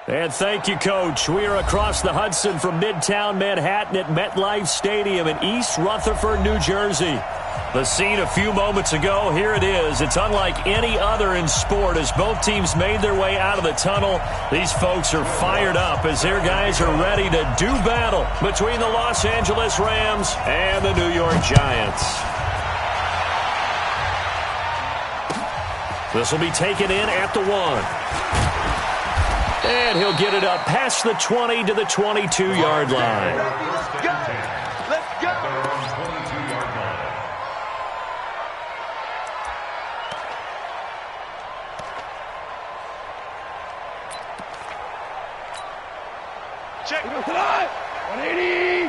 And thank you, Coach. We are across the Hudson from Midtown Manhattan at MetLife Stadium in East Rutherford, New Jersey. The scene a few moments ago, here it is. It's unlike any other in sport as both teams made their way out of the tunnel. These folks are fired up as their guys are ready to do battle between the Los Angeles Rams and the New York Giants. This will be taken in at the 1. And he'll get it up past the 20 to the 22-yard line. Let's go! Let's go! Check. 180.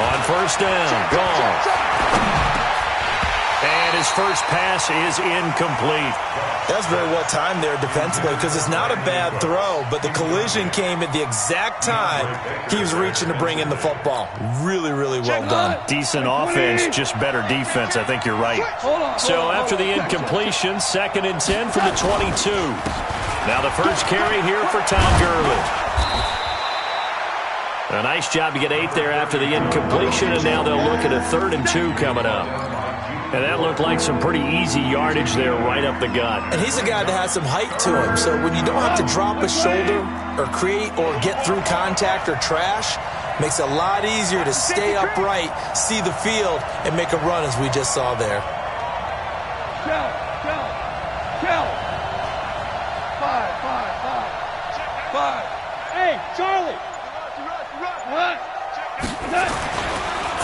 On first down, Goff. And his first pass is incomplete. That's very well timed there defensively because it's not a bad throw, but the collision came at the exact time he was reaching to bring in the football. Really, really well done. Decent offense, just better defense. I think you're right. So after the incompletion, 2nd and 10 from the 22. Now the first carry here for Tom Gurley. A nice job to get 8 there after the incompletion, and now they'll look at a 3rd and 2 coming up. And that looked like some pretty easy yardage there right up the gut. And he's a guy that has some height to him, so when you don't have to drop a shoulder or create or get through contact or trash, makes it a lot easier to stay upright, see the field, and make a run as we just saw there. Go. 5. Hey, Charlie. Run.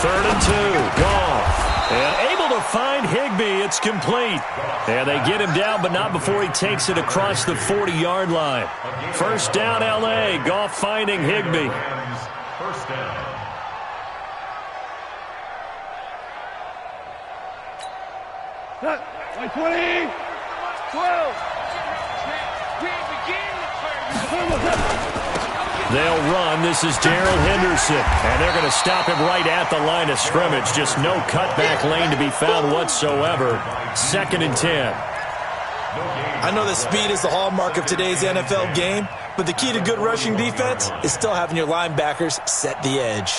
3rd and 2, Goff. And able to find Higbee. It's complete. And they get him down, but not before he takes it across the 40-yard line. First down, L.A. Goff finding Higbee. First down. Like 20. 12. They'll run. This is Darrell Henderson. And they're going to stop him right at the line of scrimmage. Just no cutback lane to be found whatsoever. 2nd and 10. I know that speed is the hallmark of today's NFL game, but the key to good rushing defense is still having your linebackers set the edge.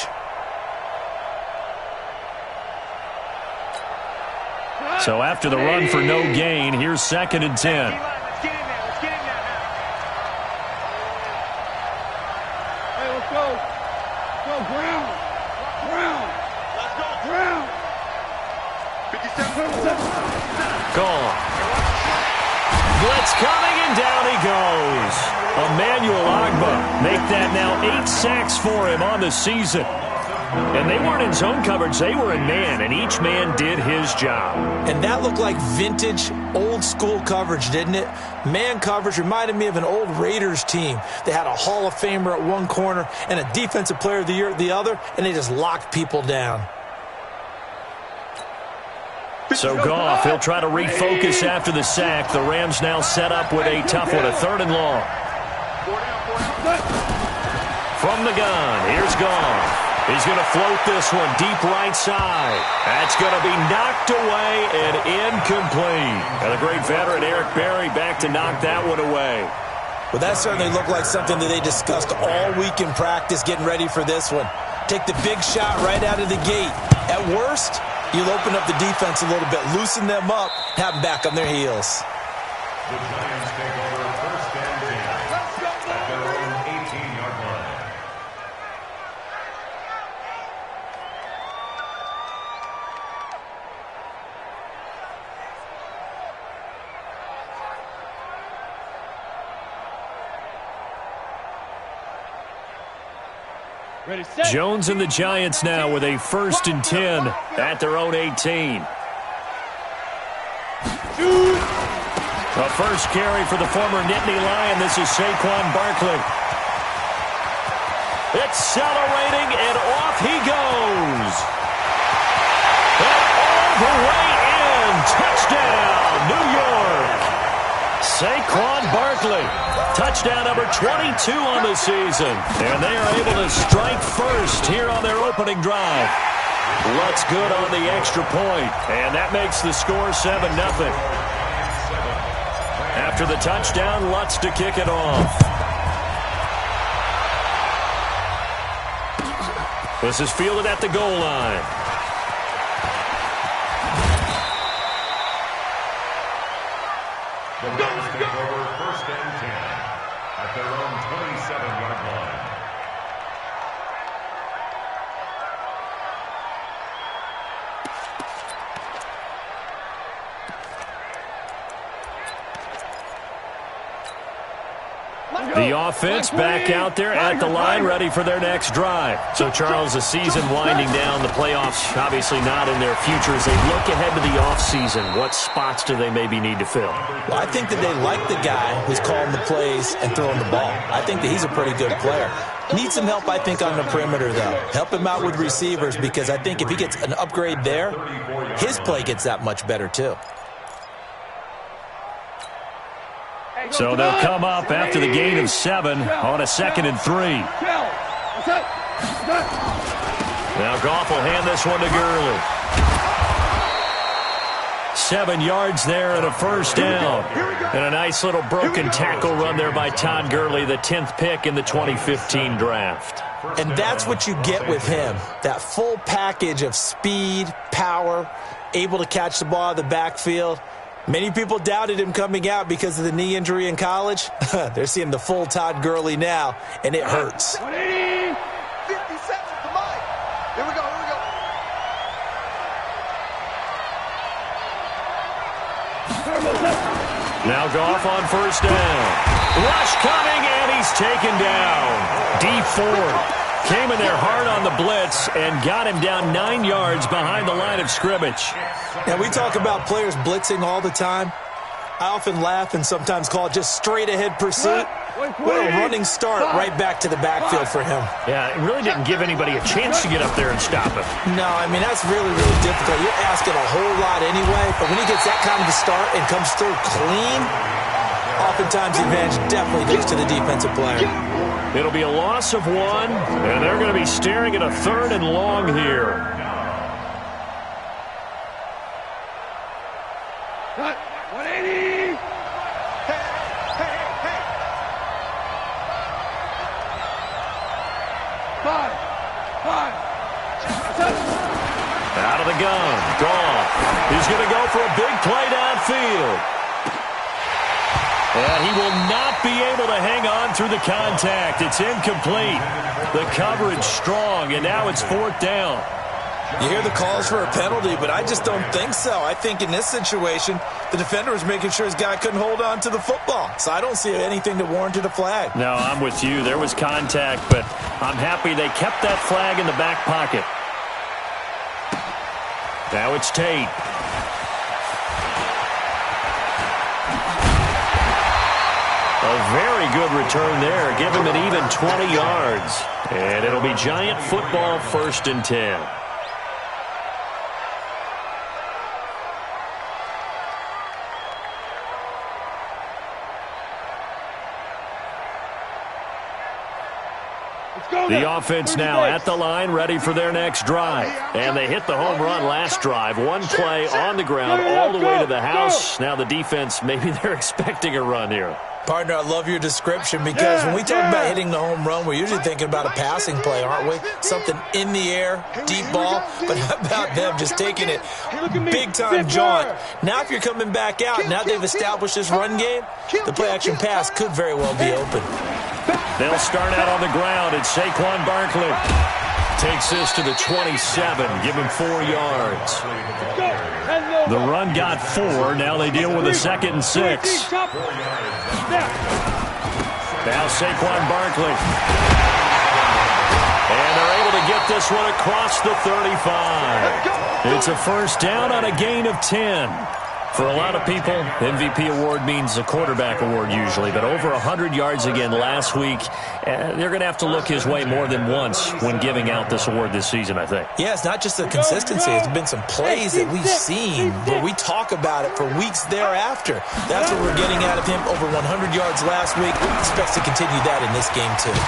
So after the run for no gain, here's 2nd and 10. Gone. Blitz coming, and down he goes. Emmanuel Ogbah make that now 8 sacks for him on the season. And they weren't in zone coverage, they were in man, and each man did his job. And that looked like vintage, old-school coverage, didn't it? Man coverage reminded me of an old Raiders team. They had a Hall of Famer at one corner and a Defensive Player of the Year at the other, and they just locked people down. So Goff, he'll try to refocus after the sack. The Rams now set up with a tough one, a 3rd and long. From the gun, here's Goff. He's going to float this one deep right side. That's going to be knocked away and incomplete. And the great veteran Eric Berry back to knock that one away. Well, that certainly looked like something that they discussed all week in practice getting ready for this one. Take the big shot right out of the gate. At worst, you'll open up the defense a little bit, loosen them up, have them back on their heels. The Giants take over 1st and 10 at their own 18-yard line. Ready, set. Jones and the Giants now with a 1st and 10 at their own 18. A first carry for the former Nittany Lion. This is Saquon Barkley. Accelerating, and off he goes. And all the way in. Touchdown, New York. Saquon Barkley. Touchdown number 22 on the season. And they are able to strike first here on their opening drive. Looks good on the extra point. And that makes the score 7-0. After the touchdown, Lutz to kick it off. This is fielded at the goal line. The Lions take over 1st and 10 at their own 27-yard line. The offense back out there at the line, ready for their next drive. So, Charles, the season winding down, the playoffs obviously not in their future. As they look ahead to the offseason, what spots do they maybe need to fill? Well, I think that they like the guy who's calling the plays and throwing the ball. I think that he's a pretty good player. Needs some help, I think, on the perimeter, though. Help him out with receivers, because I think if he gets an upgrade there, his play gets that much better, too. So they'll come up after the gain of 7 on a 2nd and 3. Now Goff will hand this one to Gurley. 7 yards there and a first down. And a nice little broken tackle run there by Todd Gurley, the 10th pick in the 2015 draft. And that's what you get with him, that full package of speed, power, able to catch the ball out of the backfield. Many people doubted him coming out because of the knee injury in college. They're seeing the full Todd Gurley now, and it hurts. 50 seconds, come on. Here we go, here we go. Now Goff on first down. Rush coming, and he's taken down. D Ford came in there hard on the blitz and got him down 9 yards behind the line of scrimmage. Now, we talk about players blitzing all the time. I often laugh and sometimes call it just straight-ahead pursuit. What a running start right back to the backfield for him. Yeah, it really didn't give anybody a chance to get up there and stop him. No, I mean, that's really, really difficult. You're asking a whole lot anyway, but when he gets that kind of a start and comes through clean, oftentimes the advantage definitely goes to the defensive player. It'll be a loss of 1, and they're going to be staring at a 3rd and long here. Cut. 180. Hey. 5. Out of the gun. Goff. He's going to go for a big play downfield. And he will not be able to hang on through the contact. It's incomplete. The coverage strong, and now it's 4th down. You hear the calls for a penalty, but I just don't think so. I think in this situation, the defender was making sure his guy couldn't hold on to the football. So I don't see anything that warranted a flag. No, I'm with you. There was contact, but I'm happy they kept that flag in the back pocket. Now it's Tate. A very good return there. Give him an even 20 yards. And it'll be Giant football, 1st and 10. The offense now at the line, ready for their next drive. And they hit the home run last drive. One play on the ground all the way to the house. Now the defense, maybe they're expecting a run here. Partner, I love your description because when we talk about hitting the home run, we're usually thinking about a passing play, aren't we? Something in the air, deep ball. But how about them just taking it big-time jaunt? Now if you're coming back out, now they've established this run game, the play-action pass could very well be open. They'll start out on the ground, and Saquon Barkley takes this to the 27, give him 4 yards. The run got 4. Now they deal with a 2nd and 6. Now Saquon Barkley. And they're able to get this one across the 35. It's a first down on a gain of 10. For a lot of people, MVP award means a quarterback award usually, but over 100 yards again last week. They're going to have to look his way more than once when giving out this award this season, I think. Yeah, it's not just the consistency. It's been some plays that we've seen where we talk about it for weeks thereafter. That's what we're getting out of him. Over 100 yards last week. Expects to continue that in this game, too.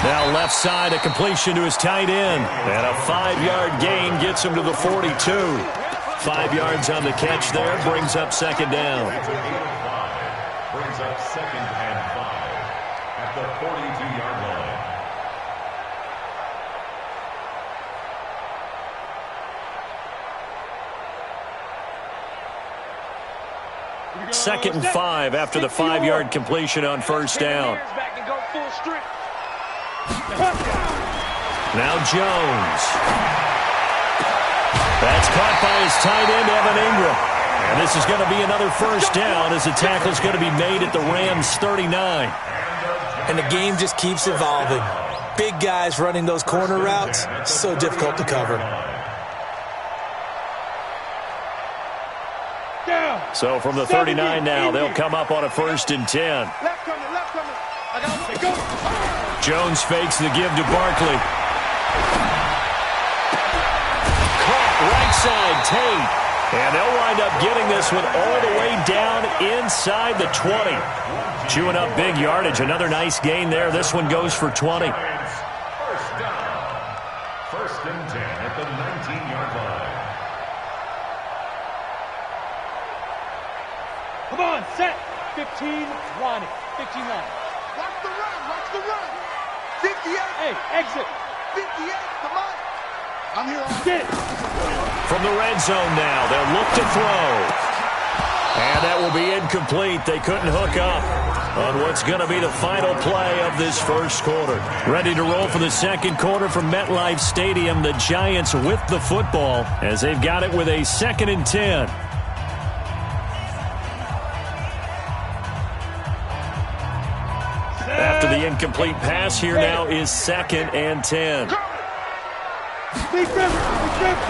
Now left side, a completion to his tight end. And a 5-yard gain gets him to the 42. 5 yards on the catch there, brings up 2nd down. brings up 2nd and 5 at the 42-yard line. 2nd and 5 after the 5-yard completion on first down. Now Jones. That's caught by his tight end, Evan Ingram. And this is going to be another first down as the tackle is going to be made at the Rams' 39. And the game just keeps evolving. Big guys running those corner routes, so difficult to cover. So from the 39 now, they'll come up on a 1st and 10. Jones fakes the give to Barkley. Caught right side, Tate. And they'll wind up getting this one all the way down inside the 20. Chewing up big yardage. Another nice gain there. This one goes for 20. First down. 1st and 10 at the 19-yard line. Come on, set. 15, 20. 15 line. Watch the run. Watch the run. 58. Hey, exit. 58. Come on. I'm here. Get it. From the red zone now, they'll look to throw. And that will be incomplete. They couldn't hook up on what's going to be the final play of this first quarter. Ready to roll for the second quarter from MetLife Stadium. The Giants with the football as they've got it with a 2nd and 10. After the incomplete pass, here now is 2nd and 10.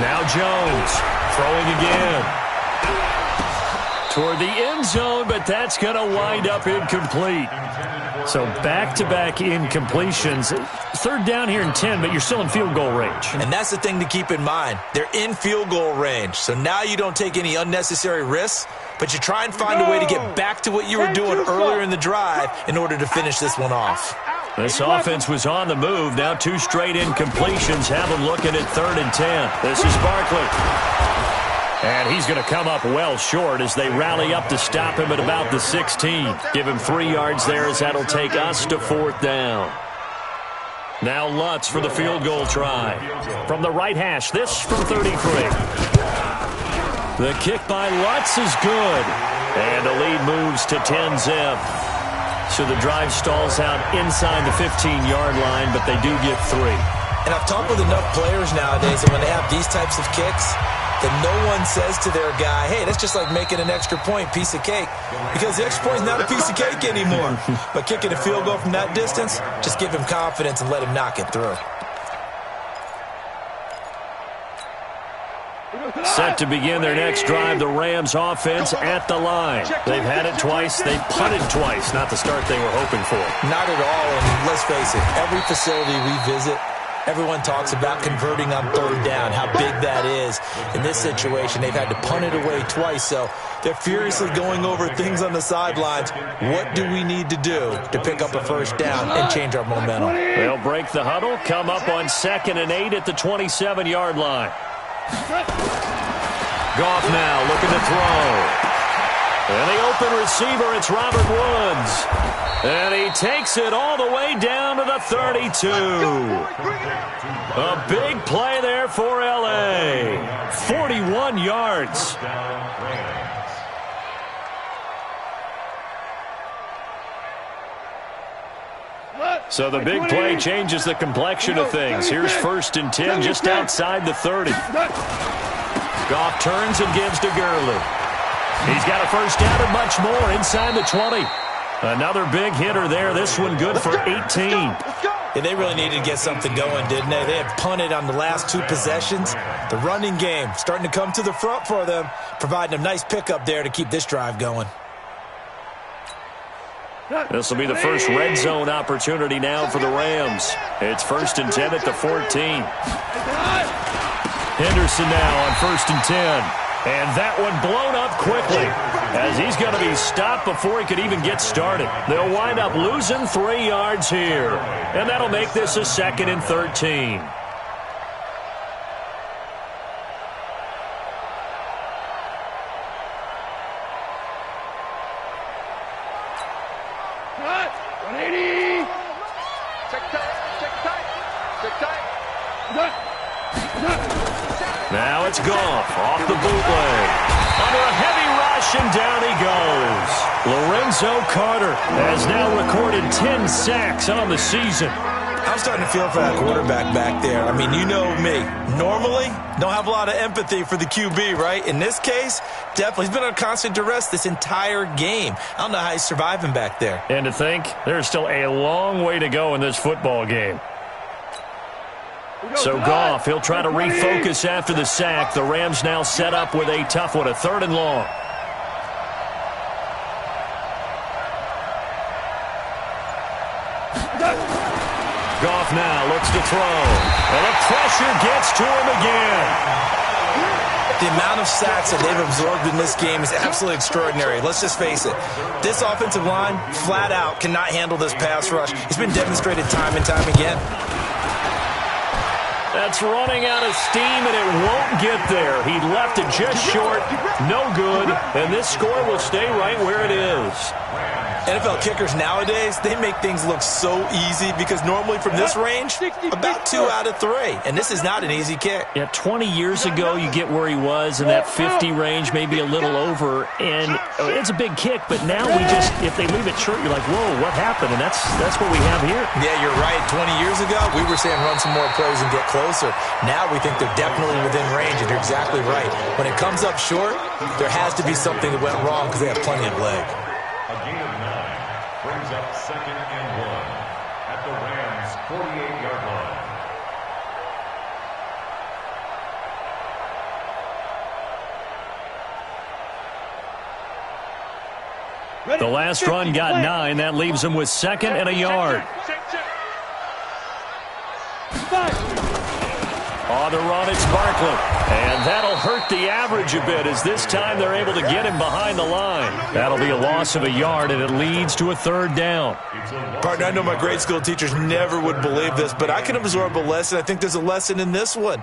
Now Jones throwing again. Toward the end zone, but that's going to wind up incomplete. So back-to-back incompletions. 3rd down here and 10, but you're still in field goal range. And that's the thing to keep in mind. They're in field goal range. So now you don't take any unnecessary risks, but you try and find a way to get back to what you were doing earlier in the drive in order to finish this one off. This offense was on the move. Now 2 straight incompletions have them looking at 3rd and 10. This is Barkley. And he's going to come up well short as they rally up to stop him at about the 16. Give him 3 yards there as that'll take us to 4th down. Now Lutz for the field goal try. From the right hash, this from 33. The kick by Lutz is good. And the lead moves to 10-zip. So the drive stalls out inside the 15-yard line, but they do get 3. And I've talked with enough players nowadays that when they have these types of kicks, that no one says to their guy, hey, that's just like making an extra point, piece of cake. Because the extra point is not a piece of cake anymore. But kicking a field goal from that distance, just give him confidence and let him knock it through. Set to begin their next drive, the Rams offense at the line. They've had it twice. They've punted twice. Not the start they were hoping for. Not at all, and let's face it, every facility we visit, everyone talks about converting on 3rd down, how big that is. In this situation, they've had to punt it away twice, so they're furiously going over things on the sidelines. What do we need to do to pick up a 1st down and change our momentum? They'll break the huddle, come up on 2nd and 8 at the 27-yard line. Goff now looking to throw. And the open receiver, it's Robert Woods. And he takes it all the way down to the 32. A big play there for L.A. 41 yards. So the big play changes the complexion of things. Here's 1st and 10 just outside the 30. Goff turns and gives to Gurley. He's got a 1st down and much more inside the 20. Another big hitter there. This one good for 18. Yeah, they really needed to get something going, didn't they? They had punted on the last 2 possessions. The running game starting to come to the front for them, providing a nice pickup there to keep this drive going. This will be the first red zone opportunity now for the Rams. It's 1st and 10 at the 14. Henderson now on 1st and 10. And that one blown up quickly as he's going to be stopped before he could even get started. They'll wind up losing 3 yards here. And that'll make this a 2nd and 13. Now it's Goff off the bootleg. Under a heavy rush, and down he goes. Lorenzo Carter has now recorded 10 sacks on the season. I'm starting to feel for that quarterback back there. I mean, you know me. Normally, don't have a lot of empathy for the QB, right? In this case, definitely. He's been on constant duress this entire game. I don't know how he's surviving back there. And to think, there's still a long way to go in this football game. So Goff, he'll try to refocus after the sack. The Rams now set up with a tough one, a 3rd and long. Goff now looks to throw. And the pressure gets to him again. The amount of sacks that they've absorbed in this game is absolutely extraordinary. Let's just face it. This offensive line, flat out, cannot handle this pass rush. It's been demonstrated time and time again. That's running out of steam, and it won't get there. He left it just short. No good. And this score will stay right where it is. NFL kickers nowadays, they make things look so easy because normally from this range, about 2 out of 3. And this is not an easy kick. Yeah, 20 years ago, you get where he was in that 50 range, maybe a little over. And it's a big kick, but now we just, if they leave it short, you're like, whoa, what happened? And that's what we have here. Yeah, you're right. 20 years ago, we were saying run some more plays and get closer. Now we think they're definitely within range, and you're exactly right. When it comes up short, there has to be something that went wrong because they have plenty of leg. A gain of 9 brings up 2nd and 1 at the Rams' 48-yard line. The last run got 9. That leaves him with 2nd and a yard. On the run, it's Barkley. And that'll hurt the average a bit as this time they're able to get him behind the line. That'll be a loss of a yard, and it leads to a 3rd down. Partner, I know my grade school teachers never would believe this, but I can absorb a lesson. I think there's a lesson in this one.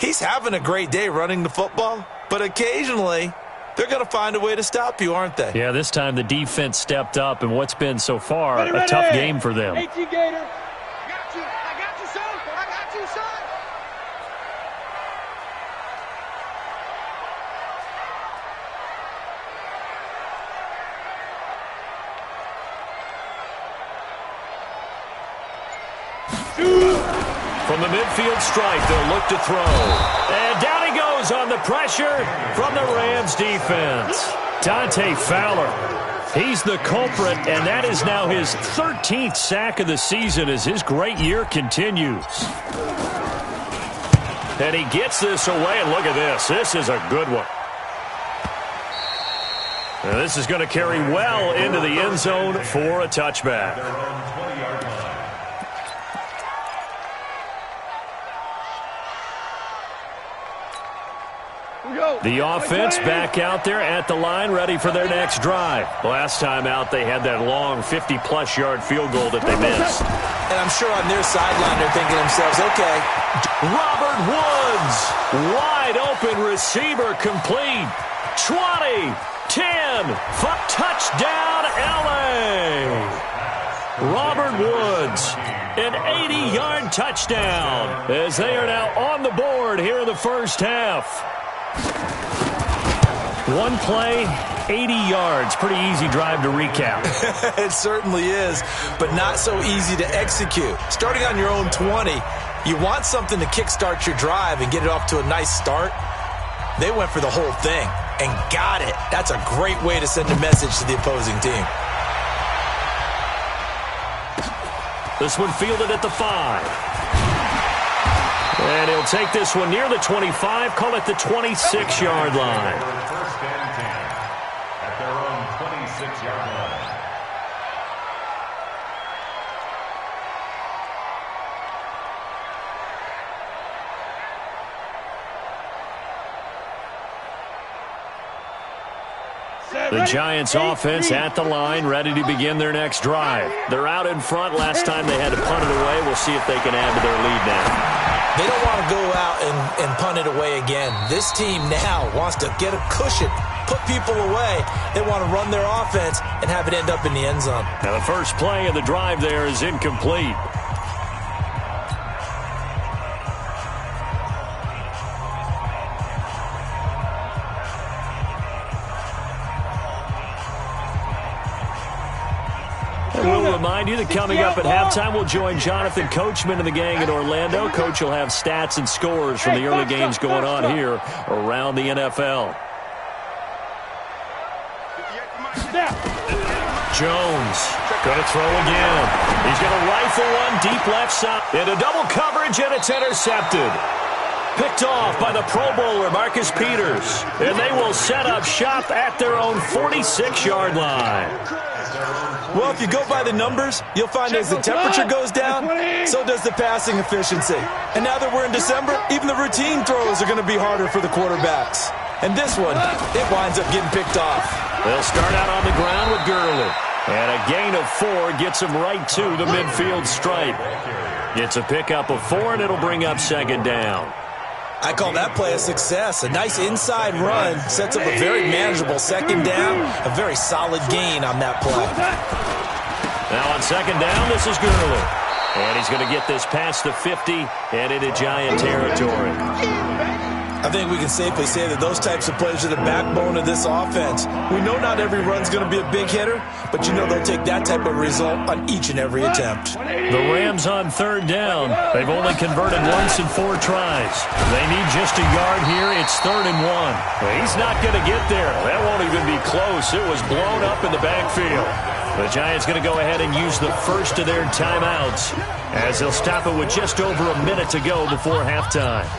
He's having a great day running the football, but occasionally they're going to find a way to stop you, aren't they? Yeah, this time the defense stepped up, and what's been so far a tough game for them. From the midfield stripe, they'll look to throw. And down he goes on the pressure from the Rams defense. Dante Fowler, he's the culprit, and that is now his 13th sack of the season as his great year continues. And he gets this away, and look at this. This is a good one. And this is going to carry well into the end zone for a touchback. The offense back out there at the line, ready for their next drive. Last time out, they had that long 50-plus yard field goal that they missed. And I'm sure on their sideline they're thinking to themselves, okay. Robert Woods, wide open receiver complete. 20, 10, touchdown L.A. Robert Woods, an 80-yard touchdown as they are now on the board here in the first half. One play, 80 yards. Pretty easy drive to recap. It certainly is, but not so easy to execute. Starting on your own 20, you want something to kickstart your drive and get it off to a nice start. They went for the whole thing and got it. That's a great way to send a message to the opposing team. This one fielded at the 5. And he'll take this one near the 25, call it the 26-yard line. First and 10 at their own 26-yard line. The Giants offense at the line, ready to begin their next drive. They're out in front. Last time they had to punt it away. We'll see if they can add to their lead now. They don't want to go out and punt it away again. This team now wants to get a cushion, put people away. They want to run their offense and have it end up in the end zone. Now the first play of the drive there is incomplete. remind you that coming up at halftime, we'll join Jonathan Coachman and the gang in Orlando. Coach will have stats and scores from the early games going on here around the NFL. Jones going to throw again. He's going to rifle one deep left side. Into double coverage, and it's intercepted. Picked off by the Pro Bowler, Marcus Peters. And they will set up shop at their own 46-yard line. Well, if you go by the numbers, you'll find as the temperature goes down, so does the passing efficiency. And now that we're in December, even the routine throws are going to be harder for the quarterbacks. And this one, it winds up getting picked off. They'll start out on the ground with Gurley. And a gain of 4 gets him right to the midfield stripe. It's a pickup of 4, and it'll bring up second down. I call that play a success. A nice inside run sets up a very manageable second down. A very solid gain on that play. Now on second down, this is Gurley. And he's going to get this past the 50 and into Giant territory. I think we can safely say that those types of plays are the backbone of this offense. We know not every run's going to be a big hitter, but you know they'll take that type of result on each and every attempt. The Rams on third down. They've only converted once in 4 tries. They need just a yard here. It's 3rd and 1. He's not going to get there. That won't even be close. It was blown up in the backfield. The Giants going to go ahead and use the first of their timeouts as they'll stop it with just over a minute to go before halftime.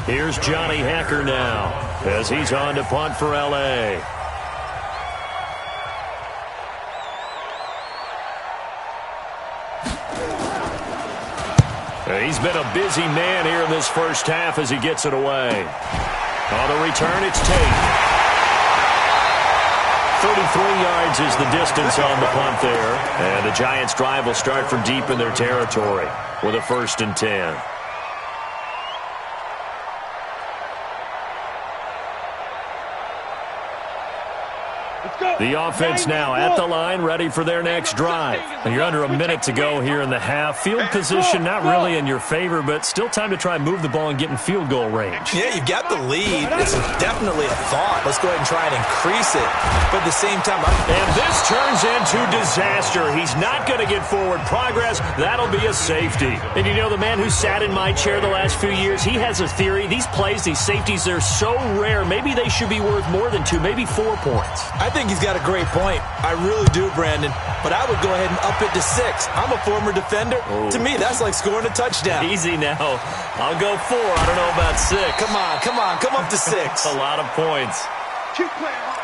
Here's Johnny Hacker now as he's on to punt for L.A. He's been a busy man here in this first half as he gets it away. On the return, it's Tate. 33 yards is the distance on the punt there. And the Giants' drive will start from deep in their territory with a 1st and 10. The offense now at the line, ready for their next drive. You're under a minute to go here in the half. Field position not really in your favor, but still time to try and move the ball and get in field goal range. Yeah, you've got the lead. It's definitely a thought. Let's go ahead and try and increase it. But at the same time, and this turns into disaster. He's not going to get forward progress. That'll be a safety. And you know, the man who sat in my chair the last few years, he has a theory. These plays, these safeties, they're so rare. Maybe they should be worth more than 2, maybe 4 points. I think he's got a great point. I really do, Brandon. But I would go ahead and up it to 6. I'm a former defender. Oh. To me, that's like scoring a touchdown. Easy now. I'll go 4. I don't know about 6. Come on. Come up to 6. A lot of points. Keep playing hard.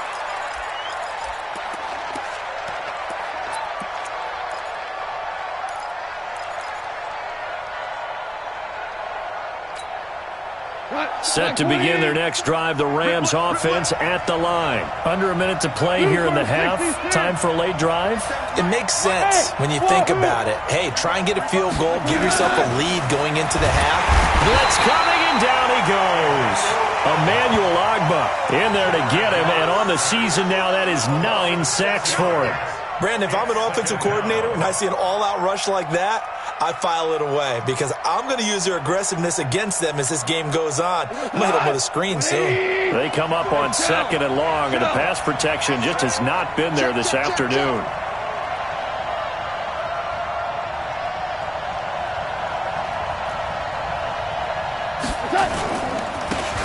Set to begin their next drive, the Rams offense at the line. Under a minute to play here in the half. Time for a late drive. It makes sense when you think about it. Hey, try and get a field goal. Give yourself a lead going into the half. Blitz coming, and down he goes. Emmanuel Ogbah in there to get him, and on the season now, that is 9 sacks for him. Brandon, if I'm an offensive coordinator and I see an all-out rush like that, I file it away because I'm going to use their aggressiveness against them as this game goes on. I'm going to hit them with a screen soon. They come up on 2nd and long, and the pass protection just has not been there this afternoon.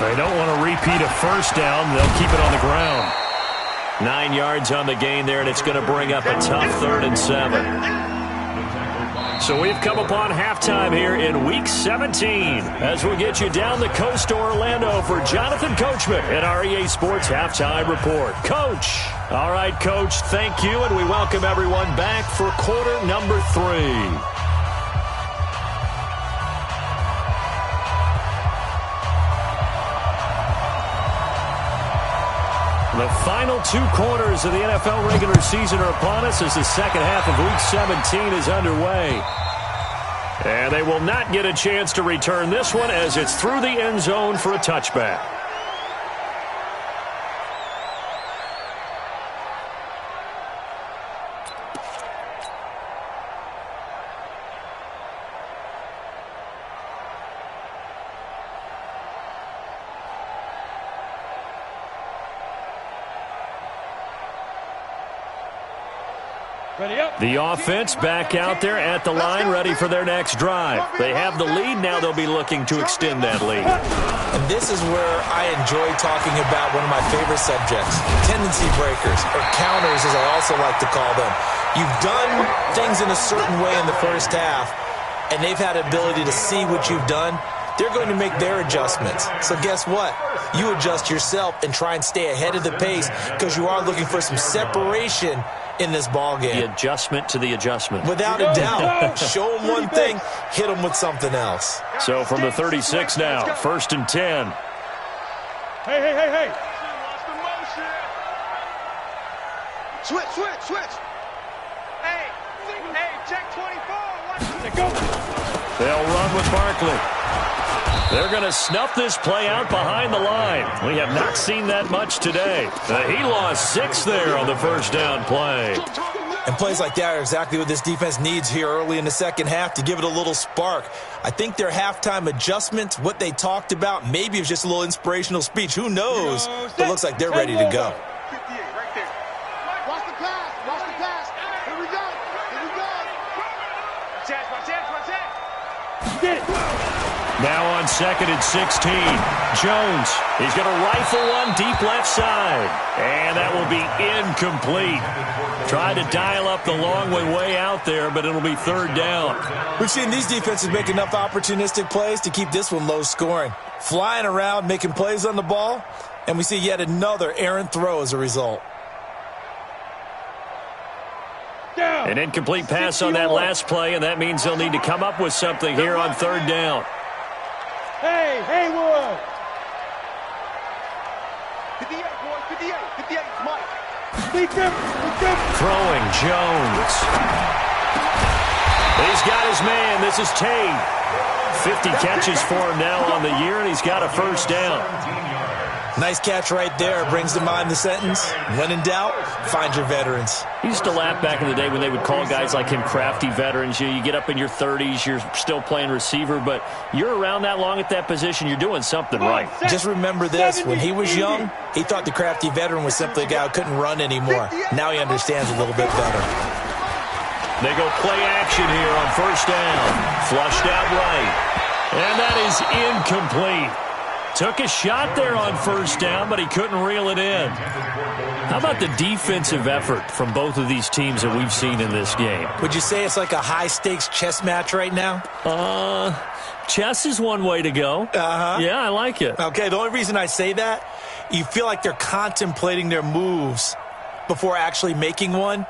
They don't want to repeat a first down. They'll keep it on the ground. 9 yards on the gain there, and it's going to bring up a tough 3rd and 7. So we've come upon halftime here in Week 17 as we'll get you down the coast to Orlando for Jonathan Coachman at our EA Sports Halftime Report. Coach. All right, Coach, thank you, and we welcome everyone back for quarter number 3. The final 2 quarters of the NFL regular season are upon us as the second half of Week 17 is underway. And they will not get a chance to return this one as it's through the end zone for a touchback. Ready up. The offense back out there at the line, ready for their next drive. They have the lead. Now they'll be looking to extend that lead. And this is where I enjoy talking about one of my favorite subjects, tendency breakers, or counters as I also like to call them. You've done things in a certain way in the first half, and they've had the ability to see what you've done. They're going to make their adjustments. So guess what? You adjust yourself and try and stay ahead of the pace because you are looking for some separation in this ball game. The adjustment to the adjustment. Without a doubt. Show them one thing, hit them with something else. So from the 36 now, 1st and 10. Hey. Switch. Hey, check 24. Let go. They'll run with Barkley. They're going to snuff this play out behind the line. We have not seen that much today. He lost 6 there on the first down play. And plays like that are exactly what this defense needs here early in the second half to give it a little spark. I think their halftime adjustments, what they talked about, maybe it was just a little inspirational speech. Who knows? But it looks like they're ready to go. 58, right there. Watch the pass. Here we go. Watch Get it. Now on 2nd and 16, Jones. He's going to rifle one deep left side. And that will be incomplete. Tried to dial up the long way out there, but it'll be 3rd down. We've seen these defenses make enough opportunistic plays to keep this one low scoring. Flying around, making plays on the ball, and we see yet another errant throw as a result. An incomplete pass on that last play, and that means they'll need to come up with something here on 3rd down. Hey, Haywood. 58, boy. 58, Mike. Beat them. Throwing Jones. He's got his man. This is Tate. 50 catches for him now on the year, and he's got a 1st down. Nice catch right there. Brings to mind the sentence, when in doubt, find your veterans. He used to laugh back in the day when they would call guys like him crafty veterans. You get up in your 30s, you're still playing receiver, but you're around that long at that position, you're doing something right. Just remember this, when he was young, he thought the crafty veteran was simply a guy who couldn't run anymore. Now he understands a little bit better. They go play action here on 1st down. Flushed out right. And that is incomplete. Took a shot there on 1st down, but he couldn't reel it in. How about the defensive effort from both of these teams that we've seen in this game? Would you say it's like a high-stakes chess match right now? Chess is one way to go. Yeah, I like it. Okay, the only reason I say that, you feel like they're contemplating their moves before actually making one,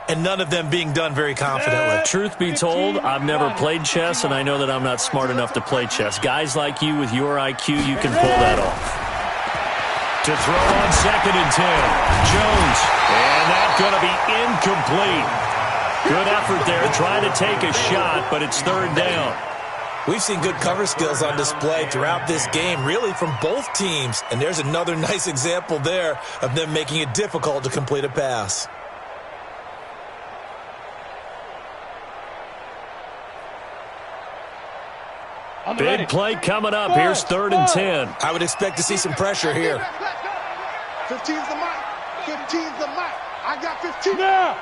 and none of them being done very confidently. Truth be told, I've never played chess, and I know that I'm not smart enough to play chess. Guys like you with your IQ, you can pull that off. To throw on 2nd and 10, Jones. And that's going to be incomplete. Good effort there, trying to take a shot, but it's 3rd down. We've seen good cover skills on display throughout this game, really from both teams. And there's another nice example there of them making it difficult to complete a pass. Big play coming up. Here's 3rd and 10. I would expect to see some pressure here. 15's the mic. 15's the mic. I got 15. Yeah.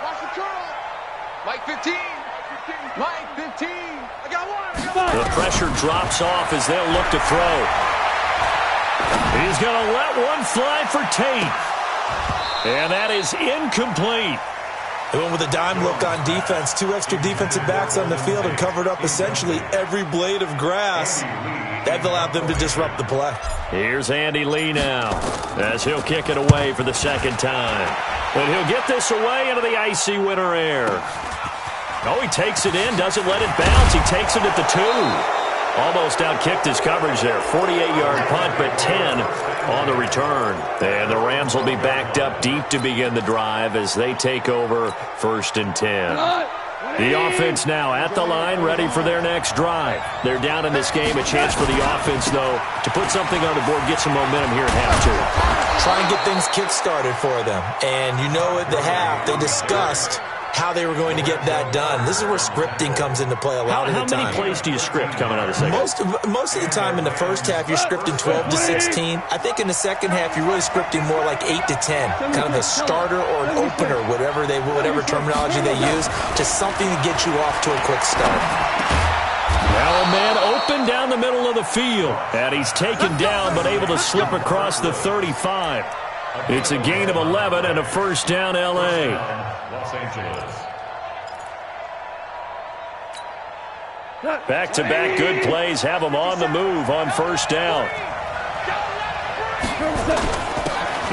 Watch the curl. Mike 15. Mike 15. I got one. The pressure drops off as they'll look to throw. He's going to let one fly for Tate. And that is incomplete. They went with a dime look on defense. 2 extra defensive backs on the field and covered up essentially every blade of grass. That allowed them to disrupt the play. Here's Andy Lee now as he'll kick it away for the 2nd time. And he'll get this away into the icy winter air. Oh, he takes it in, doesn't let it bounce. He takes it at the 2. Almost outkicked his coverage there. 48-yard punt, but 10 on the return. And the Rams will be backed up deep to begin the drive as they take over 1st and 10. The offense now at the line, ready for their next drive. They're down in this game. A chance for the offense, though, to put something on the board, get some momentum here at half 2. Try and get things kick-started for them. And you know at the half, they discussed how they were going to get that done. This is where scripting comes into play a lot of the time. How many plays do you script coming out of the second? Most of the time in the first half, you're scripting 12 to 16. I think in the second half, you're really scripting more like 8 to 10, kind of a starter or an opener, whatever terminology they use, just something to get you off to a quick start. Now a man open down the middle of the field, and he's taken down but able to slip across the 35. It's a gain of 11 and a first down, L.A. Los Angeles. Back-to-back good plays have them on the move on first down.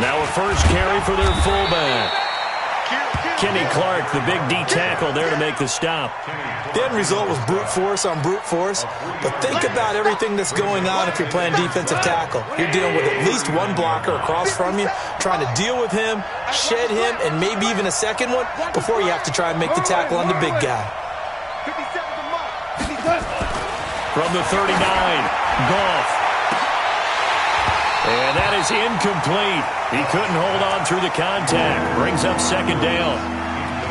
Now a first carry for their fullback. Kenny Clark, the big D tackle, there to make the stop. The end result was brute force on brute force, but think about everything that's going on if you're playing defensive tackle. You're dealing with at least one blocker across from you, trying to deal with him, shed him, and maybe even a second one before you have to try and make the tackle on the big guy. From the 39, Goff. And that is incomplete. He couldn't hold on through the contact. Brings up second down.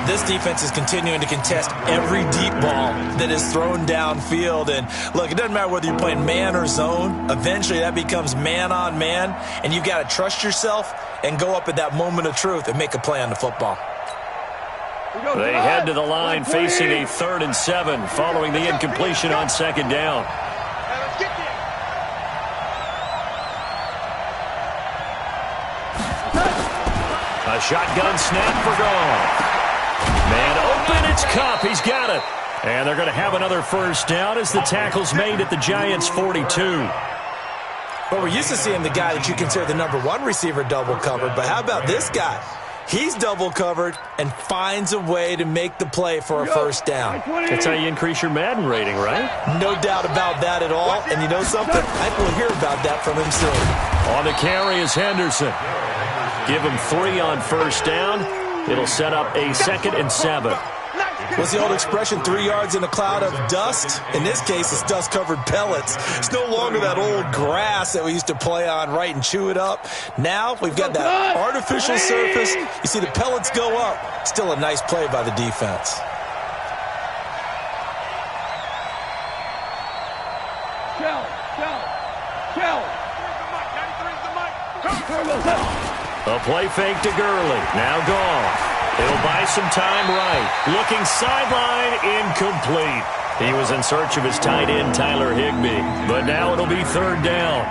This defense is continuing to contest every deep ball that is thrown downfield. And look, it doesn't matter whether you're playing man or zone. Eventually that becomes man on man. And you've got to trust yourself and go up at that moment of truth and make a play on the football. They head to the line facing a 3rd and 7 following the incompletion on second down. A shotgun snap for Goff. Man open, it's Kupp. He's got it. And they're going to have another first down as the tackle's made at the Giants' 42. Well, we're used to seeing the guy that you consider the #1 receiver double covered, but how about this guy? He's double covered and finds a way to make the play for a first down. That's how you increase your Madden rating, right? No doubt about that at all. And you know something? I think we'll hear about that from him soon. On the carry is Henderson. Give him 3 on first down. It'll set up a 2nd and 7. What's the old expression, 3 yards in a cloud of dust? In this case, it's dust-covered pellets. It's no longer that old grass that we used to play on, right, and chew it up. Now we've got that artificial surface. You see the pellets go up. Still a nice play by the defense. A play fake to Gurley. Now Goff. It'll buy some time right. Looking sideline, incomplete. He was in search of his tight end, Tyler Higbee. But now it'll be 3rd down.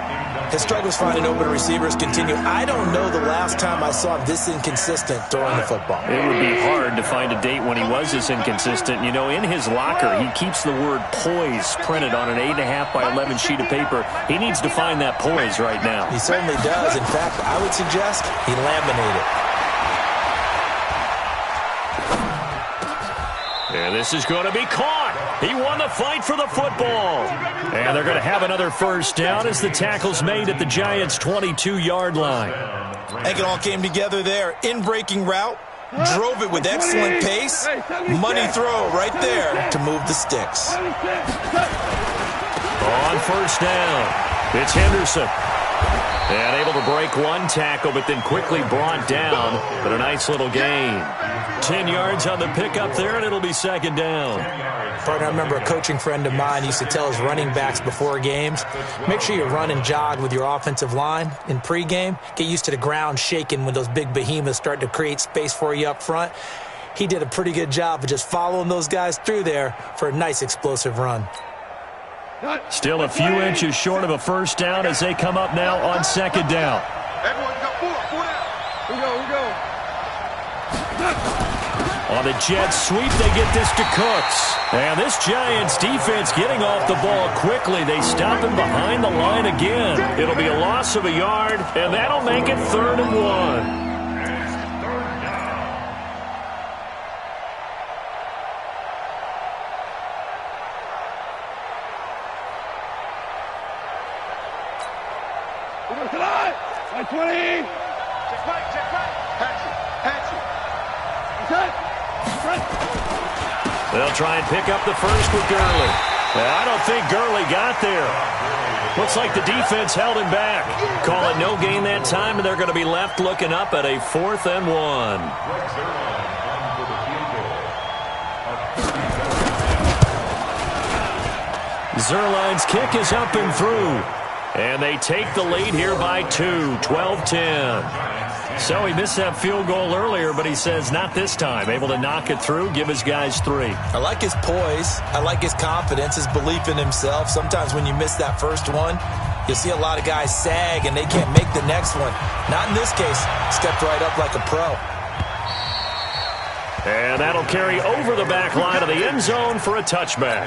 His struggles finding open receivers continue. I don't know the last time I saw him this inconsistent throwing the football. It would be hard to find a date when he was this inconsistent. You know, in his locker, he keeps the word poise printed on an 8.5 by 11 sheet of paper. He needs to find that poise right now. He certainly does. In fact, I would suggest he laminate it. And this is going to be caught. He won the fight for the football. And they're going to have another first down as the tackle's made at the Giants' 22-yard line. I think it all came together there. In-breaking route, drove it with excellent pace. Money throw right there to move the sticks. On first down, it's Henderson. And able to break one tackle, but then quickly brought down. But a nice little gain. 10 yards on the pickup there, and it'll be 2nd down. Partner, I remember a coaching friend of mine used to tell his running backs before games, make sure you run and jog with your offensive line in pregame. Get used to the ground shaking when those big behemoths start to create space for you up front. He did a pretty good job of just following those guys through there for a nice explosive run. Still a few inches short of a first down as they come up now on 2nd down. Everyone got 4 down. We go. On the jet sweep, they get this to Cooks. And this Giants defense getting off the ball quickly. They stop him behind the line again. It'll be a loss of a yard, and that'll make it 3rd and 1. By 20. Check right. Hatch it. They'll try and pick up the first with Gurley. I don't think Gurley got there. Looks like the defense held him back. Call it no gain that time, and they're going to be left looking up at a 4th and 1. Zerline's kick is up and through. And they take the lead here by 2, 12-10. So he missed that field goal earlier, but he says not this time. Able to knock it through, give his guys 3. I like his poise. I like his confidence, his belief in himself. Sometimes when you miss that first one, you'll see a lot of guys sag and they can't make the next one. Not in this case. Stepped right up like a pro. And that'll carry over the back line of the end zone for a touchback.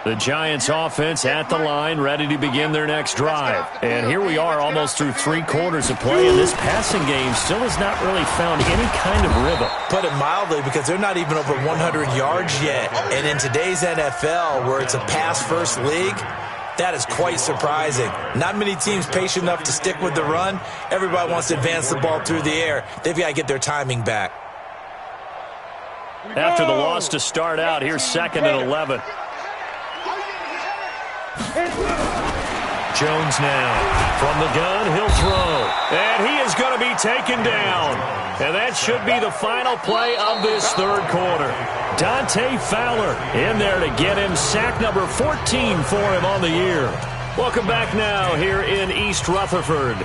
The Giants offense at the line, ready to begin their next drive. And here we are almost through 3 quarters of play, and this passing game still has not really found any kind of rhythm. Put it mildly, because they're not even over 100 yards yet. And in today's NFL, where it's a pass-first league, that is quite surprising. Not many teams patient enough to stick with the run. Everybody wants to advance the ball through the air. They've got to get their timing back. After the loss to start out, here's 2nd and 11. Jones now. From the gun, he'll throw. And he is going to be taken down. And that should be the final play of this third quarter. Dante Fowler in there to get him sack number 14 for him on the year. Welcome back now here in East Rutherford.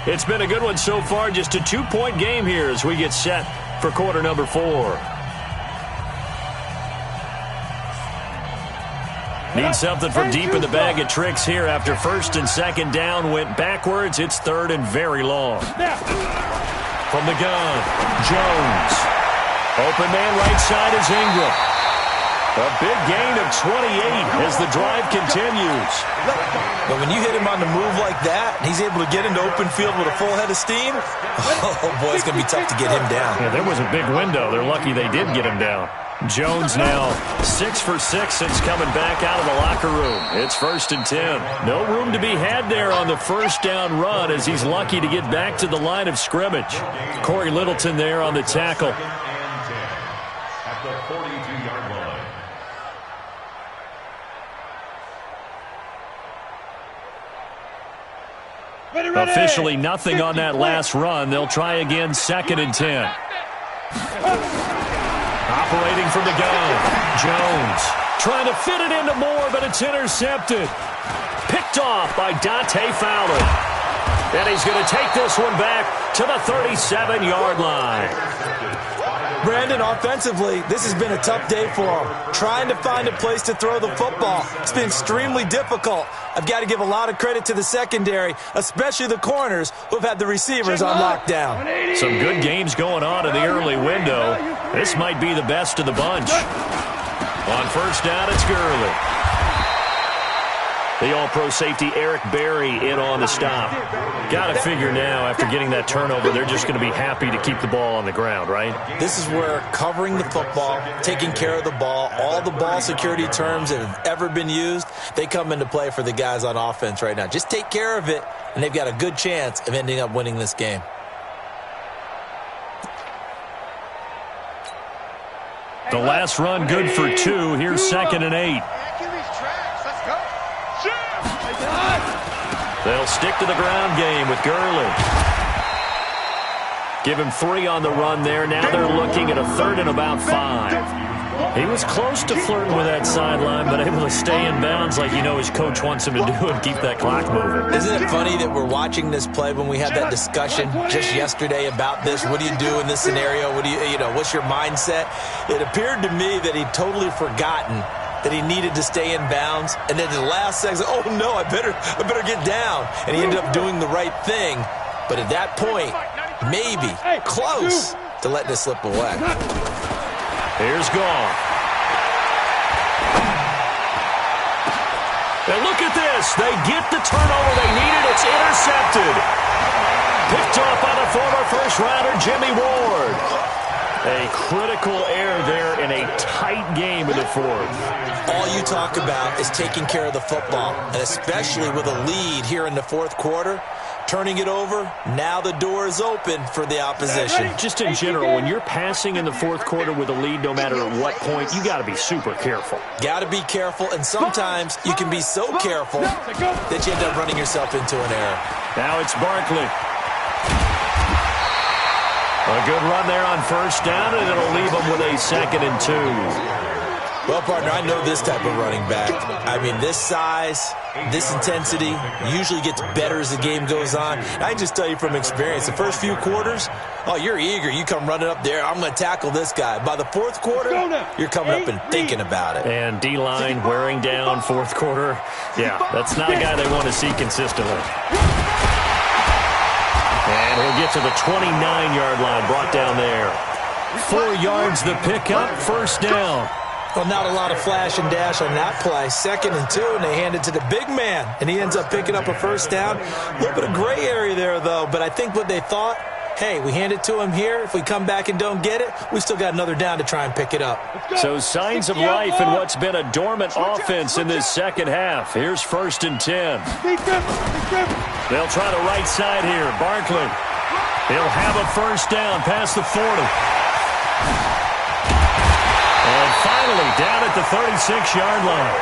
It's been a good one so far. Just a 2-point game here as we get set for quarter number 4. Need something from deep in the bag of tricks here after 1st and 2nd down went backwards. It's 3rd and very long. From the gun, Jones. Open man right side is Ingram. A big gain of 28 as the drive continues. But when you hit him on the move like that, he's able to get into open field with a full head of steam, oh boy, it's going to be tough to get him down. Yeah, there was a big window. They're lucky they did get him down. Jones now 6 for 6 since coming back out of the locker room. It's 1st and 10. No room to be had there on the first down run as he's lucky to get back to the line of scrimmage. Corey Littleton there on the tackle. At the 42-yard line. Officially nothing on that last run. They'll try again 2nd and 10. Operating from the gun, Jones trying to fit it into Moore, but it's intercepted. Picked off by Dante Fowler. And he's going to take this one back to the 37-yard line. Brandon, offensively, this has been a tough day for him. Trying to find a place to throw the football. It's been extremely difficult. I've got to give a lot of credit to the secondary, especially the corners who have had the receivers on lockdown. Some good games going on in the early window. This might be the best of the bunch. On 1st down, it's Gurley. The all-pro safety Eric Berry in on the stop. Got to figure now, after getting that turnover, they're just going to be happy to keep the ball on the ground, right? This is where covering the football, taking care of the ball, all the ball security terms that have ever been used, they come into play for the guys on offense right now. Just take care of it, and they've got a good chance of ending up winning this game. The last run good for 2. Here's 2nd and 8. They'll stick to the ground game with Gurley. Give him 3 on the run there. Now they're looking at a 3rd and about 5. He was close to flirting with that sideline, but able to stay in bounds like you know his coach wants him to do and keep that clock moving. Isn't it funny that we're watching this play when we had that discussion just yesterday about this? What do you do in this scenario? What do you know, what's your mindset? It appeared to me that he'd totally forgotten that he needed to stay in bounds, and then the last second, oh no, I better get down. And he ended up doing the right thing, but at that point, maybe close to letting it slip away. Here's Goff. And look at this. They get the turnover they needed. It's intercepted. Picked off by the former first-rounder Jimmy Ward. A critical error there in a tight game in the 4th. All you talk about is taking care of the football, and especially with a lead here in the 4th quarter. turning it over. Now the door is open for the opposition. Just in general, when you're passing in the fourth quarter with a lead, no matter at what point, you got to be super careful. Got to be careful, and sometimes you can be so careful that you end up running yourself into an error. Now it's Barkley. A good run there on first down, and it'll leave them with a 2nd and 2. Well, partner, I know this type of running back. I mean, this size, this intensity usually gets better as the game goes on. I can just tell you from experience, the first few quarters, oh, you're eager. You come running up there, I'm going to tackle this guy. By the fourth quarter, you're coming up and thinking about it. And D-line wearing down fourth quarter. Yeah, that's not a guy they want to see consistently. And he'll get to the 29-yard line, brought down there. 4 yards the pickup, first down. Well, not a lot of flash and dash on that play. 2nd and 2, and they hand it to the big man, and he ends up picking up a first down. A little bit of gray area there, though, but I think what they thought, hey, we hand it to him here. If we come back and don't get it, we still got another down to try and pick it up. So signs of life in what's been a dormant offense in this second half. Here's 1st and 10. They'll try the right side here. Barkley. He'll have a first down past the 40. And finally, down at the 36-yard line.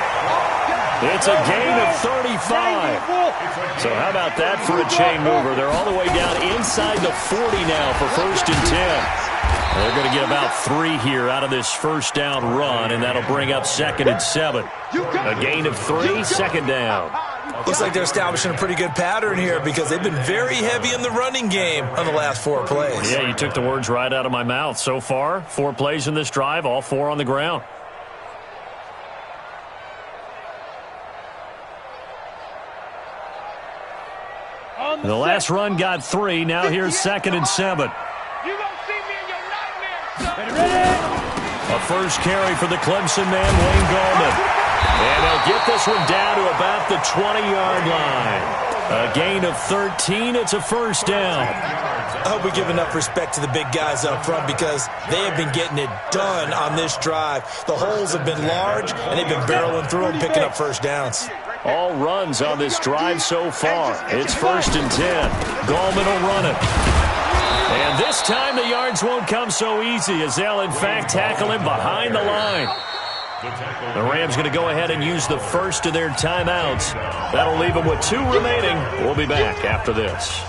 It's a gain of 35. So how about that for a chain mover? They're all the way down inside the 40 now for 1st and 10. They're going to get about 3 here out of this first down run, and that'll bring up 2nd and 7. A gain of 3, 2nd down. Looks like they're establishing a pretty good pattern here because they've been very heavy in the running game on the last 4 plays. Yeah, you took the words right out of my mouth. So far, 4 plays in this drive, all 4 on the ground. The last run got 3. Now here's 2nd and 7. You gonna see me in your nightmares. A first carry for the Clemson man, Wayne Gallman. And they'll get this one down to about the 20-yard line. A gain of 13. It's a first down. I hope we give enough respect to the big guys up front because they have been getting it done on this drive. The holes have been large, and they've been barreling through them, picking up first downs. All runs on this drive so far. It's 1st and 10. Gallman will run it. And this time the yards won't come so easy as they'll, in fact, tackle him behind the line. The Rams going to go ahead and use the first of their timeouts. That'll leave them with 2 remaining. We'll be back after this.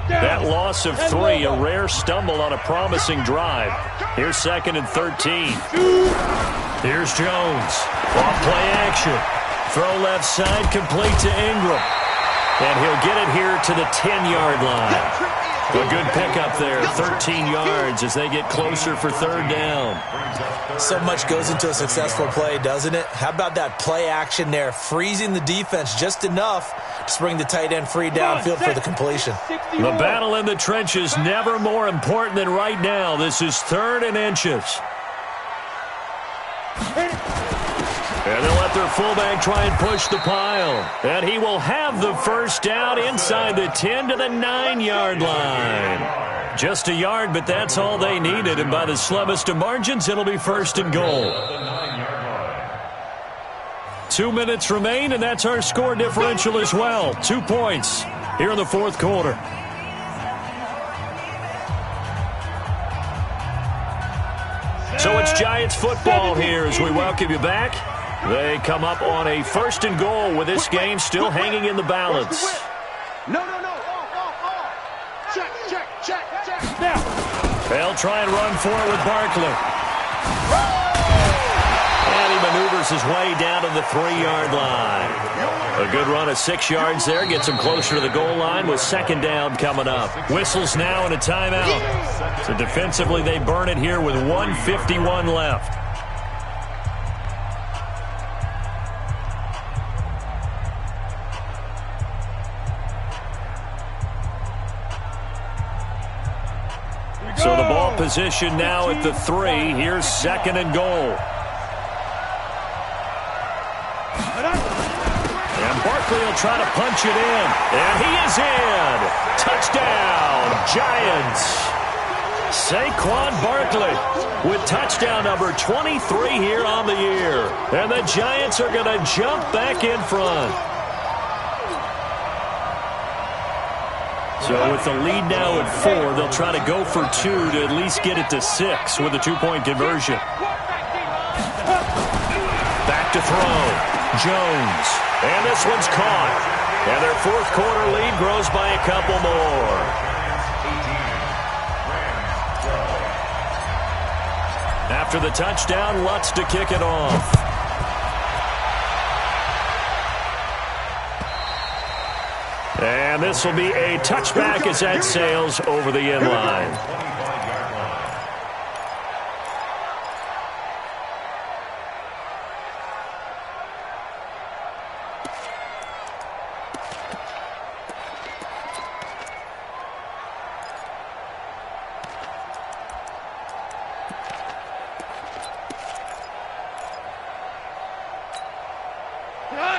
That loss of 3, a rare stumble on a promising drive. Here's 2nd and 13. Here's Jones. Off play action. Throw left side, complete to Ingram. And he'll get it here to the 10-yard line. A good pickup there, 13 yards as they get closer for 3rd down. So much goes into a successful play, doesn't it? How about that play action there, freezing the defense just enough to bring the tight end free downfield for the completion. The battle in the trenches never more important than right now. This is 3rd and inches. And they'll let their fullback try and push the pile. And he will have the first down inside the 10 to the 9-yard line. Just a yard, but that's all they needed. And by the slimmest of margins, it'll be 1st and goal. 2 minutes remain, and that's our score differential as well. 2 points here in the 4th quarter. So it's Giants football here as we welcome you back. They come up on a 1st and goal with this game still hanging in the balance. No. Check. Now. They'll try and run for it with Barkley. And he maneuvers his way down to the 3-yard line. A good run of 6 yards there. Gets him closer to the goal line with 2nd down coming up. Whistles now and a timeout. So defensively they burn it here with 1:51 left. So the ball position now at the 3. Here's 2nd and goal. And Barkley will try to punch it in. And he is in. Touchdown, Giants. Saquon Barkley with touchdown number 23 here on the year. And the Giants are going to jump back in front. So with the lead now at 4, they'll try to go for 2 to at least get it to 6 with a 2-point conversion. Back to throw. Jones. And this one's caught. And their fourth quarter lead grows by a couple more. After the touchdown, Lutz to kick it off. And this will be a touchback as that sails over the end line.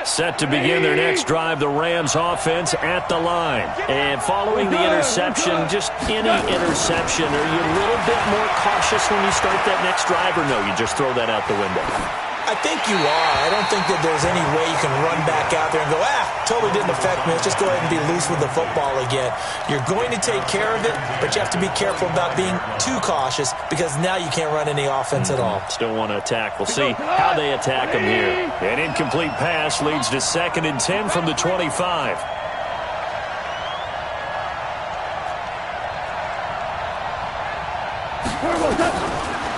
Set to begin their next drive, the Rams offense at the line. And following the interception, just any interception, are you a little bit more cautious when you start that next drive, or no, you just throw that out the window? I think you are. I don't think that there's any way you can run back out there and go, totally didn't affect me. Let's just go ahead and be loose with the football again. You're going to take care of it, but you have to be careful about being too cautious because now you can't run any offense at all. Still want to attack. We'll see how they attack them here. An incomplete pass leads to 2nd and 10 from the 25.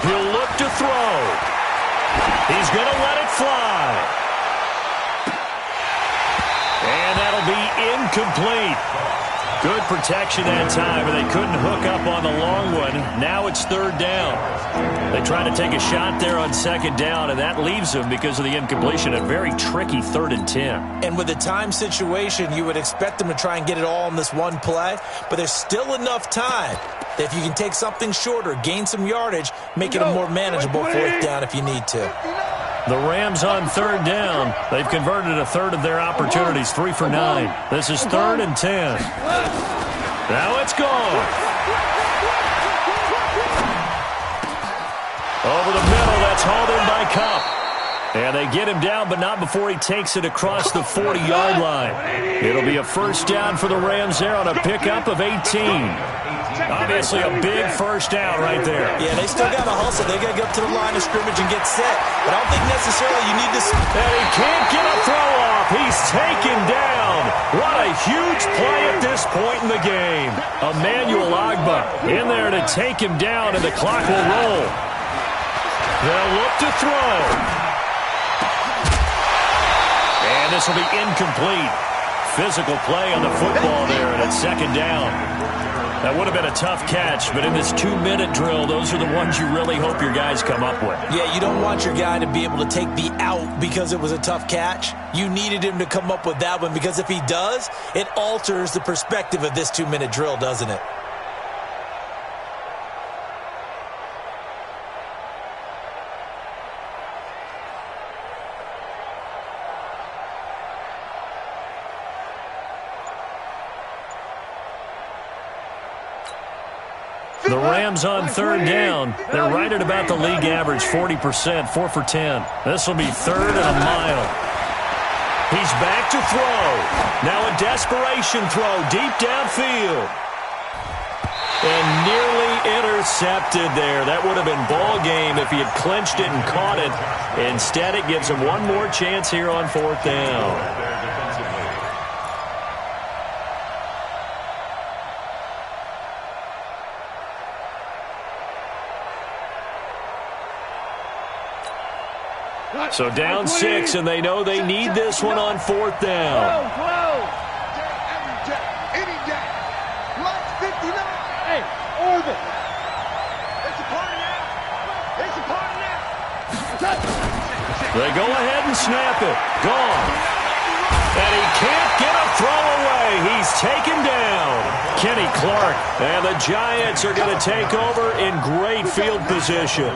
He'll look to throw. He's going to let it fly. And that'll be incomplete. Good protection that time, and they couldn't hook up on the long one. Now it's 3rd down. They try to take a shot there on 2nd down, and that leaves them, because of the incompletion, a very tricky 3rd and 10. And with the time situation, you would expect them to try and get it all in this one play, but there's still enough time that if you can take something shorter, gain some yardage, make it a more manageable 4th down if you need to. The Rams on 3rd down. They've converted a third of their opportunities, 3 for 9. This is 3rd and 10. Now it's gone. Over the middle, that's hauled in by Kupp. And they get him down, but not before he takes it across the 40-yard line. It'll be a 1st down for the Rams there on a pickup of 18. Obviously a big 1st down right there. Yeah, they still got to hustle. They got to get up to the line of scrimmage and get set. But I don't think necessarily you need to... And he can't get a throw off. He's taken down. What a huge play at this point in the game. Emmanuel Ogbah in there to take him down, and the clock will roll. They'll look to throw. And this will be incomplete. Physical play on the football there, and it's 2nd down. That would have been a tough catch, but in this 2-minute drill, those are the ones you really hope your guys come up with. Yeah, you don't want your guy to be able to take the out because it was a tough catch. You needed him to come up with that one, because if he does, it alters the perspective of this 2-minute drill, doesn't it? The Rams on 3rd down. They're right at about the league average, 40%, 4 for 10. This will be 3rd and a mile. He's back to throw. Now a desperation throw deep downfield. And nearly intercepted there. That would have been ball game if he had clinched it and caught it. Instead, it gives him one more chance here on 4th down. So down 6, and they know they need this one on 4th down. Any day. Lock 59. Hey, Orbit. It's a party now. It's a party now. They go ahead and snap it. Gone. And he can't get a throw away. He's taken down. Kenny Clark. And the Giants are going to take over in great field position.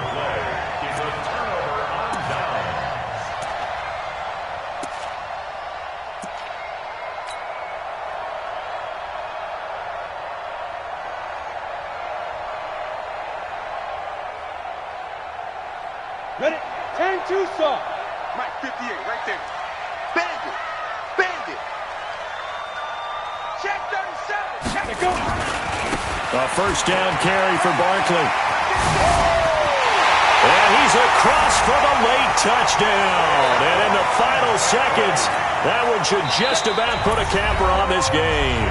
Ready? 10-2 soft. Mike 58, right there. Bandit. Bandit. Check 37. Check. Let go. A first down carry for Barkley. And he's across for the late touchdown. And in the final seconds, that one should just about put a capper on this game.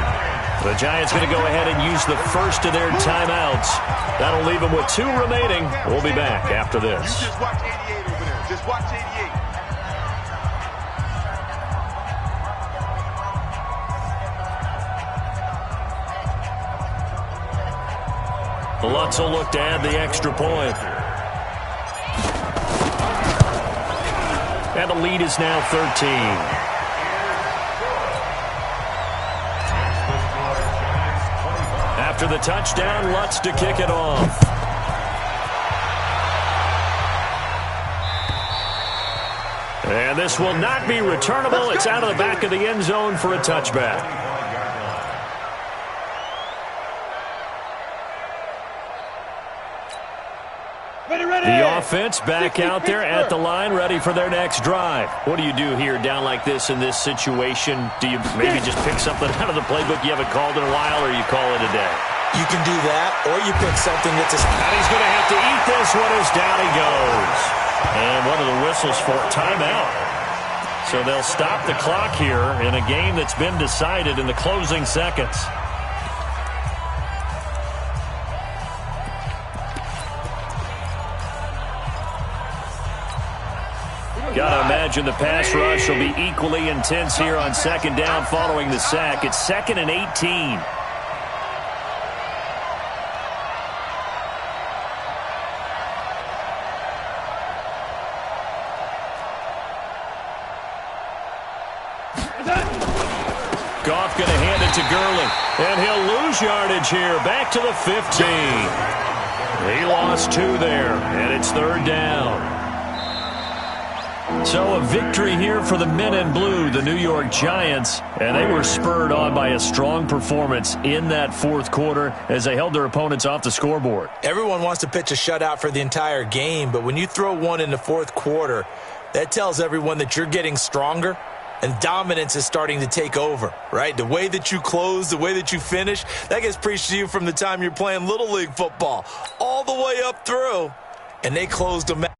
The Giants going to go ahead and use the first of their timeouts. That'll leave them with 2 remaining. We'll be back after this. You just watch 88 over there. Just watch 88. Lutz will look to add the extra point. And the lead is now 13. After the touchdown, Lutz to kick it off. And this will not be returnable. It's out of the back of the end zone for a touchback. The offense back out there at the line, ready for their next drive. What do you do here down like this in this situation? Do you maybe just pick something out of the playbook you haven't called in a while, or you call it a day? You can do that, or you pick something that's a... And he's going to have to eat this one as down he goes. And one of the whistles for timeout. So they'll stop the clock here in a game that's been decided in the closing seconds. Gotta imagine the pass rush will be equally intense here on second down following the sack. It's 2nd and 18. Goff gonna hand it to Gurley, and he'll lose yardage here. Back to the 15. He lost 2 there, and it's 3rd down. So a victory here for the men in blue, the New York Giants, and they were spurred on by a strong performance in that 4th quarter as they held their opponents off the scoreboard. Everyone wants to pitch a shutout for the entire game, but when you throw one in the 4th quarter, that tells everyone that you're getting stronger and dominance is starting to take over, right? The way that you close, the way that you finish, that gets preached to you from the time you're playing Little League football all the way up through, and they closed them out.